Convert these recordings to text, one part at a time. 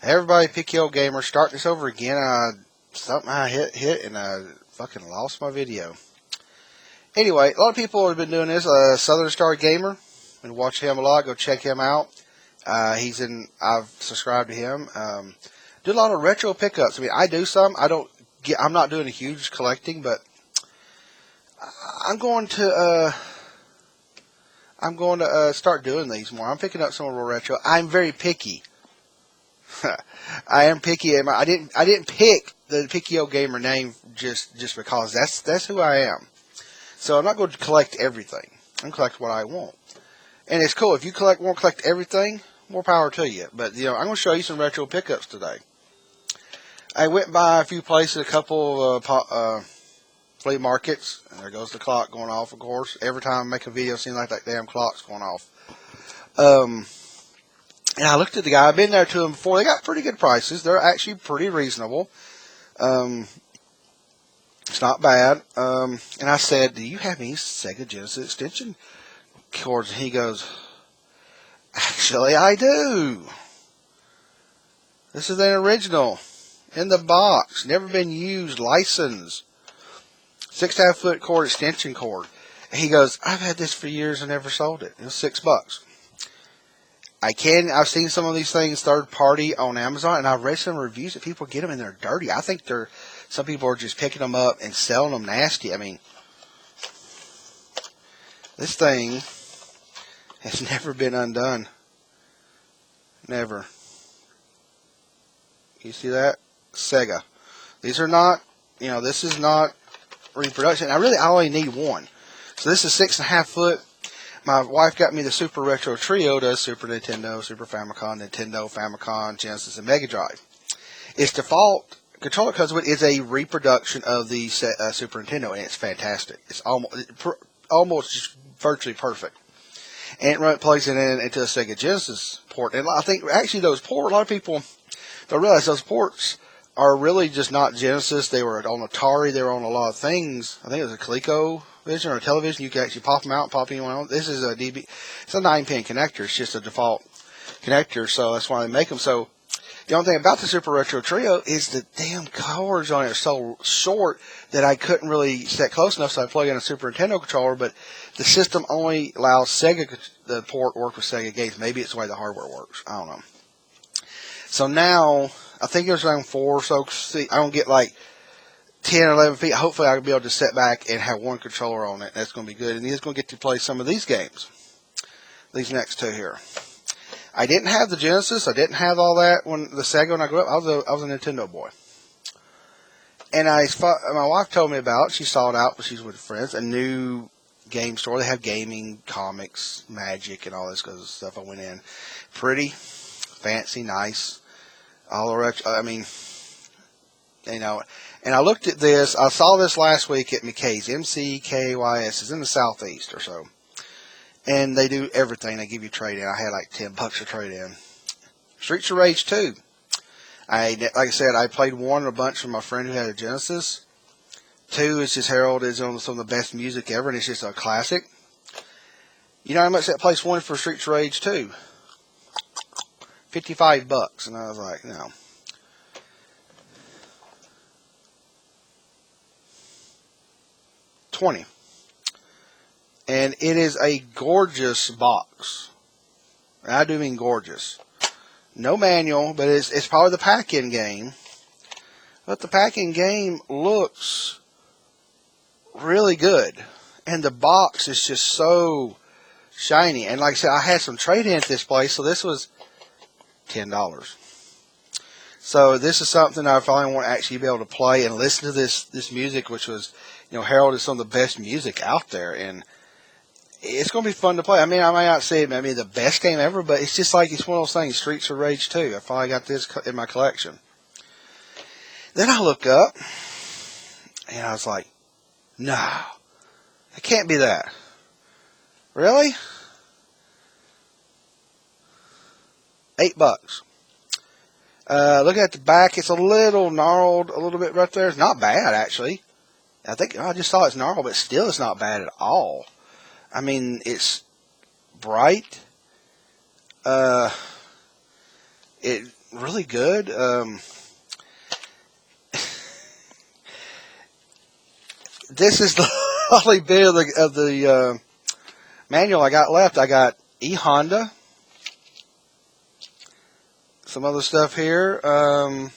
Hey everybody, POG Gamer, starting this over again. Something I hit and I fucking lost my video. Anyway, a lot of people have been doing this. Southern Star Gamer, been watching him a lot. Go check him out. I've subscribed to him. Do a lot of retro pickups. I mean, I do some. I'm not doing a huge collecting, but I'm going to start doing these more. I'm picking up some of the retro. I'm very picky. I am picky. I didn't pick the POG Gamer name just because that's who I am. So I'm not going to collect everything. I'm collect what I want, and it's cool if you won't collect everything. More power to you. But I'm going to show you some retro pickups today. I went by a few places, a couple of flea markets, and there goes the clock going off. Of course, every time I make a video, it seems like that damn clock's going off. And I looked at the guy. I've been there to them before. They got pretty good prices. They're actually pretty reasonable. It's not bad. And I said, "Do you have any Sega Genesis extension cords?" And he goes, "Actually, I do. This is an original in the box, never been used, licensed, 6.5 foot cord extension cord." And he goes, "I've had this for years and never sold it. It was $6." I've seen some of these things third party on Amazon, and I've read some reviews that people get them and they're dirty. I think some people are just picking them up and selling them nasty. I mean, this thing has never been undone. Never. You see that? Sega. These are not, this is not reproduction. I only need one. So this is 6.5 foot. My wife got me the Super Retro Trio, does Super Nintendo, Super Famicom, Genesis, and Mega Drive. Its default controller comes with is a reproduction of the Super Nintendo, and it's fantastic. It's almost just virtually perfect. And it plugs it into a Sega Genesis port. And I think actually a lot of people don't realize those ports are really just not Genesis. They were on Atari. They were on a lot of things. I think it was a ColecoVision or a television. You can actually pop them out and pop anyone on. This is a DB. It's a 9-pin connector. It's just a default connector, so that's why they make them. So the only thing about the Super Retro Trio is the damn cords on it are so short that I couldn't really set close enough, so I plug in a Super Nintendo controller, but the system only allows the port work with Sega games. Maybe it's the way the hardware works. I don't know. So now, I think it was around 4, so see, I don't get like 10 or 11 feet. Hopefully I'll be able to sit back and have one controller on it. That's going to be good. And he's going to get to play some of these games. These next two here. I didn't have the Genesis. I didn't have all that when I grew up. I was a Nintendo boy. And my wife told me about, she saw it out when she was with friends, a new game store. They have gaming, comics, magic, and all this kind of stuff. I went in. Pretty, fancy, nice. All around, and I looked at this. I saw this last week at McKay's. MCKYS is in the southeast or so, and they do everything. They give you trade in. I had like $10 to trade in. Streets of Rage 2. Like I said, I played 1 a bunch from my friend who had a Genesis. 2 is just heralded on some of the best music ever, and it's just a classic. You know how much that place wanted for Streets of Rage 2? $55, and I was like, no. $20. And it is a gorgeous box. And I do mean gorgeous. No manual, but it's probably the pack-in game. But the pack-in game looks really good. And the box is just so shiny. And like I said, I had some trade-in at this place, so this was $10. So this is something I finally want to actually be able to play and listen to this music, which was, heralded some of the best music out there, and it's going to be fun to play. I mean, I may not say maybe the best game ever, but it's just like it's one of those things. Streets of Rage 2. I finally got this in my collection. Then I look up, and I was like, no, it can't be that. Really? $8. Looking at the back, it's a little gnarled, a little bit right there. It's not bad, actually. I think I just saw it's gnarled, but still it's not bad at all. I mean, it's bright. really good. This is the only bit of the manual I got left. I got E-Honda. Some other stuff here. Some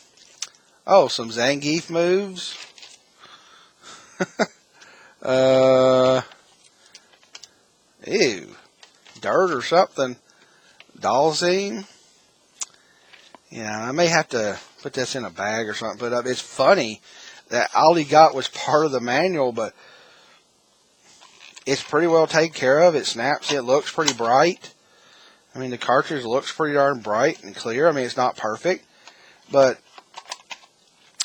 Zangief moves. Ew. Dirt or something. Dalzine. Yeah, I may have to put this in a bag or something. But it's funny that all he got was part of the manual, but it's pretty well taken care of. It snaps. It looks pretty bright. I mean, the cartridge looks pretty darn bright and clear. I mean, it's not perfect, but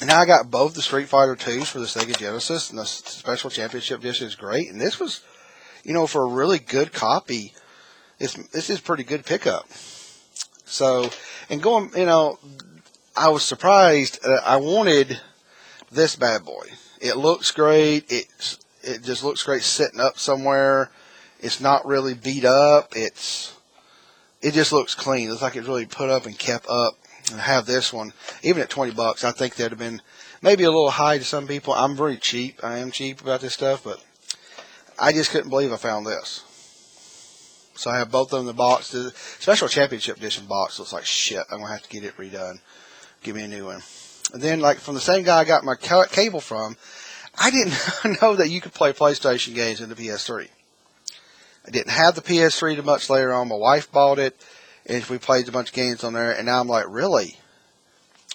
now I got both the Street Fighter 2s for the Sega Genesis, and the Special Championship Edition is great. And this was, for a really good copy, this is pretty good pickup. So, and going, I was surprised. I wanted this bad boy. It looks great. It just looks great sitting up somewhere. It's not really beat up. It just looks clean. It looks like it's really put up and kept up. And I have this one, even at $20, I think that'd have been maybe a little high to some people. I'm very cheap. I am cheap about this stuff, but I just couldn't believe I found this. So I have both of them in the box. The Special Championship Edition box looks like shit. I'm going to have to get it redone. Give me a new one. And then, from the same guy I got my cable from, I didn't know that you could play PlayStation games in the PS3. I didn't have the PS3 till much later on. My wife bought it, and we played a bunch of games on there. And now I'm like, really?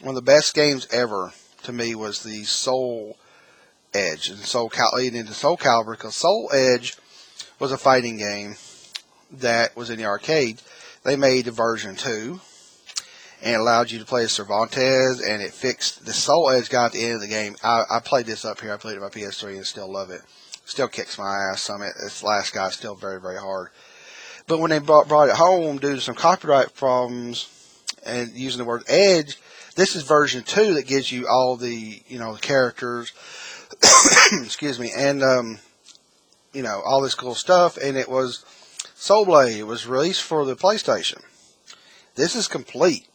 One of the best games ever to me was the Soul Edge, and leading into Soul Calibur, because Soul Edge was a fighting game that was in the arcade. They made a version 2, and it allowed you to play as Cervantes, and it fixed the Soul Edge guy at the end of the game. I played this up here. I played it on my PS3 and still love it. Still kicks my ass. This last guy is still very, very hard. But when they brought it home due to some copyright problems and using the word Edge, this is version 2 that gives you all the, the characters, excuse me, and, all this cool stuff. And it was Soul Blade. It was released for the PlayStation. This is complete.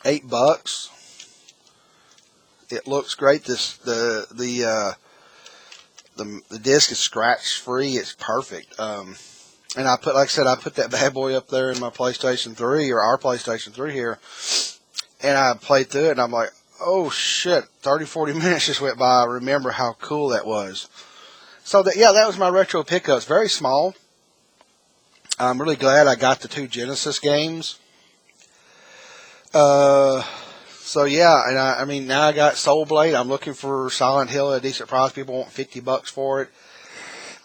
$8. It looks great. The disc is scratch free. It's perfect. And I put that bad boy up there in my PlayStation 3, or our PlayStation 3 here, and I played through it, and I'm like, oh shit, 30, 40 minutes just went by. I remember how cool that was. So that was my retro pickups. Very small. I'm really glad I got the 2 Genesis games. So yeah, and I mean, now I got Soul Blade. I'm looking for Silent Hill at a decent price. People want $50 for it.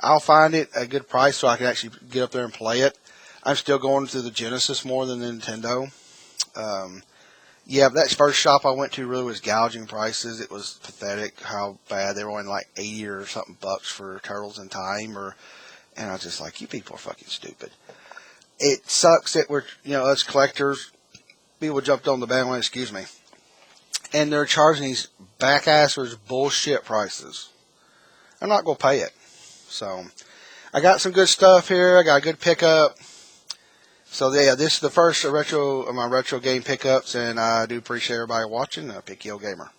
I'll find it at a good price so I can actually get up there and play it. I'm still going to the Genesis more than the Nintendo. That first shop I went to really was gouging prices. It was pathetic how bad. They were only like 80 or something bucks for Turtles in Time, and I was just like, you people are fucking stupid. It sucks that we're, us collectors, people jumped on the bandwagon, excuse me, and they're charging these back-assers bullshit prices. I'm not going to pay it. So, I got some good stuff here. I got a good pickup. So, yeah, this is the first of my retro game pickups, and I do appreciate everybody watching. Picky Old Gamer.